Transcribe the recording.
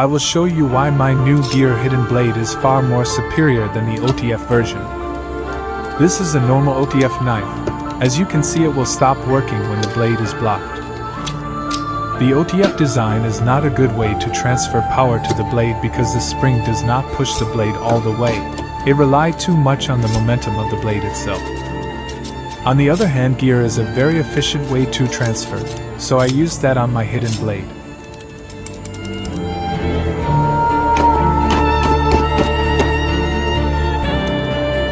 I will show you why my new gear hidden blade is far more superior than the OTF version. This is a normal OTF knife. As you can see, it will stop working when the blade is blocked. The OTF design is not a good way to transfer power to the blade because the spring does not push the blade all the way. It relies too much on the momentum of the blade itself. On the other hand, gear is a very efficient way to transfer, so I used that on my hidden blade.